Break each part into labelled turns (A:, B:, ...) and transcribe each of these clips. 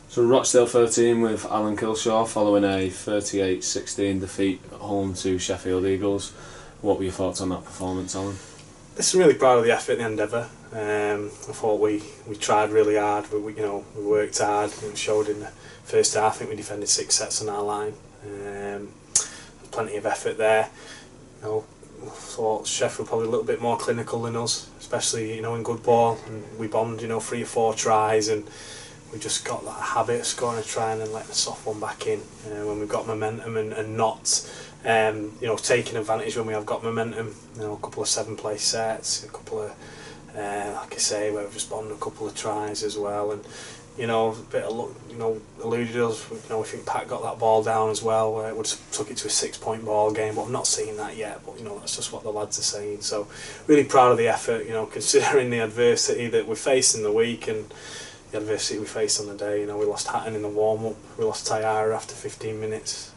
A: So Rochdale 13 with Alan Kilshaw following a 38-16 defeat at home to Sheffield Eagles. What were your thoughts on that performance, Alan?
B: Just really proud of the effort and the endeavour. I thought we tried really hard, but we worked hard. It showed in the first half. I think we defended 6 sets on our line. Plenty of effort there. I thought Sheffield probably a little bit more clinical than us, especially in good ball. And we bombed 3 or 4 tries, and we just got that habit of scoring a try and then letting a soft one back in when we've got momentum, and not taking advantage when we have got momentum. A couple of 7-play sets, a couple of like I say, where we've just bombed a couple of tries as well, and a bit of luck eluded us. We think Pat got that ball down as well, where it would have took it to a 6-point ball game, but I've not seen that yet. But that's just what the lads are saying. So really proud of the effort, considering the adversity that we faced in the week and the adversity we faced on the day. We lost Hatton in the warm-up, we lost Tyara after 15 minutes.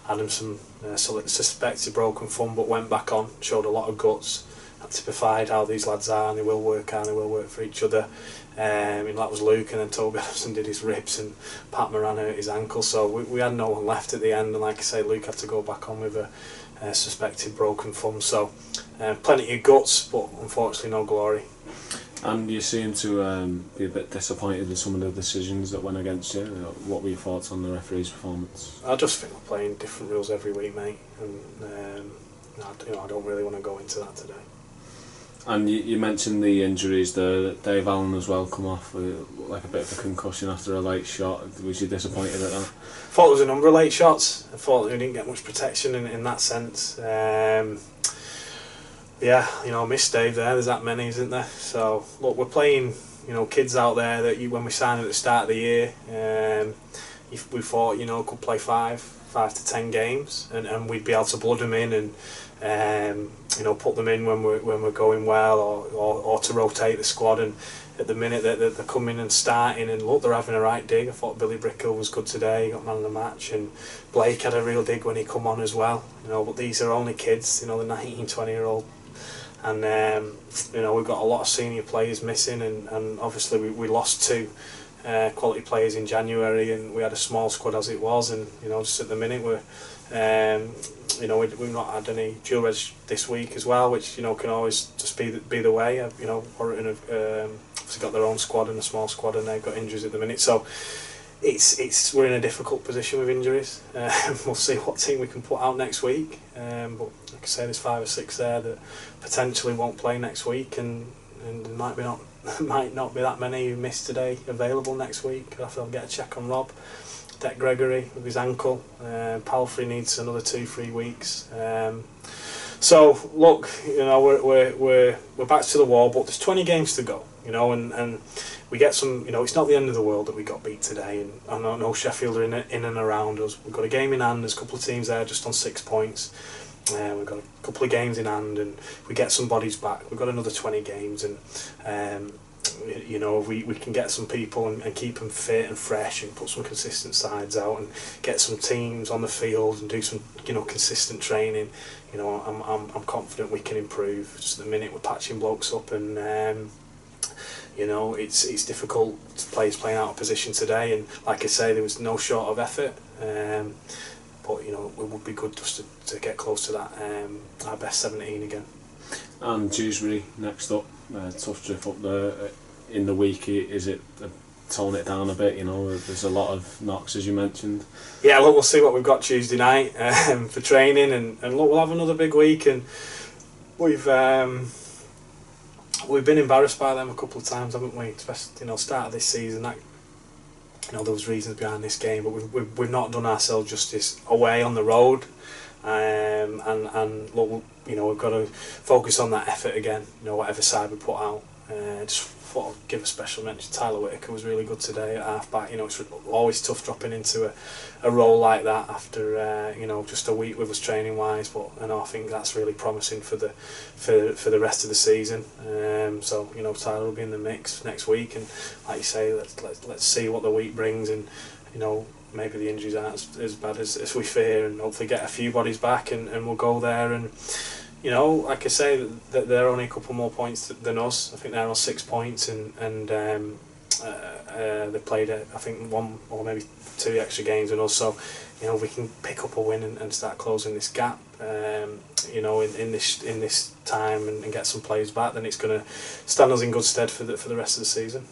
B: Adamson suspected broken thumb, but went back on, showed a lot of guts. That typified how these lads are, and they will work hard, and they will work for each other. That was Luke, and then Toby Adamson did his ribs, and Pat Moran hurt his ankle, so we had no one left at the end. And like I say, Luke had to go back on with a suspected broken thumb. So plenty of guts, but unfortunately no glory.
A: And you seem to be a bit disappointed with some of the decisions that went against you. What were your thoughts on the referee's performance?
B: I just think we're playing different rules every week, mate, and I don't really want to go into that today. And
A: you mentioned the injuries there. Dave Allen as well come off with like a bit of a concussion after a late shot. Was you disappointed at that?
B: I thought it was a number of late shots. I thought we didn't get much protection in that sense. Miss Dave there. There's that many, isn't there? So look, we're playing kids out there that when we signed at the start of the year, we thought could play 5 to 10 games, and we'd be able to blood them in and put them in when we're going well, or to rotate the squad. And at the minute that they're coming and starting, and look, they're having a right dig. I thought Billy Brickell was good today, got man of the match, and Blake had a real dig when he come on as well. But these are only kids, the 19, 20-year-old. And we've got a lot of senior players missing, and obviously we lost 2 quality players in January, and we had a small squad as it was. And just at the minute we're we've not had any dual reg this week as well, which can always just be the way. Warrington have obviously got their own squad and a small squad, and they've got injuries at the minute. So we're in a difficult position with injuries. We'll see what team we can put out next week. But like I say, there's 5 or 6 there that potentially won't play next week, and there might not be that many who missed today available next week. I'll have to get a check on Rob. Deck Gregory with his ankle. Palfrey needs another 2-3 weeks. So look, we're back to the wall, but there's 20 games to go. And we get some. It's not the end of the world that we got beat today. And I know Sheffield are in and around us. We've got a game in hand. There's a couple of teams there just on 6 points. We've got a couple of games in hand, and we get some bodies back. We've got another 20 games, and we can get some people and keep them fit and fresh, and put some consistent sides out, and get some teams on the field and do some consistent training. I'm confident we can improve. Just at the minute we're patching blokes up, and it's difficult. Players playing out of position today, and like I say, there was no short of effort. But it would be good just to get close to that our best 17 again.
A: And Dewsbury next up, tough trip up there in the week. Is it tone it down a bit? There's a lot of knocks, as you mentioned.
B: Yeah, look, we'll see what we've got Tuesday night for training, and look, we'll have another big week, and we've been embarrassed by them a couple of times, haven't we? Especially start of this season. That there was reasons behind this game, but we've not done ourselves justice away on the road. And look, we've got to focus on that effort again. Whatever side we put out. Just thought I'd give a special mention. Tyler Whittaker was really good today at half back. It's always tough dropping into a role like that after just a week with us training wise. But I think that's really promising for the rest of the season. So Tyler will be in the mix next week, and like you say, let's see what the week brings, and maybe the injuries aren't as bad as we fear, and hopefully get a few bodies back, and we'll go there. And like I say, that they're only a couple more points than us. I think they're on 6 points, and they played I think 1 or maybe 2 extra games with us, so you know we can pick up a win and start closing this gap. You know, in this time and get some players back, then it's going to stand us in good stead for the rest of the season.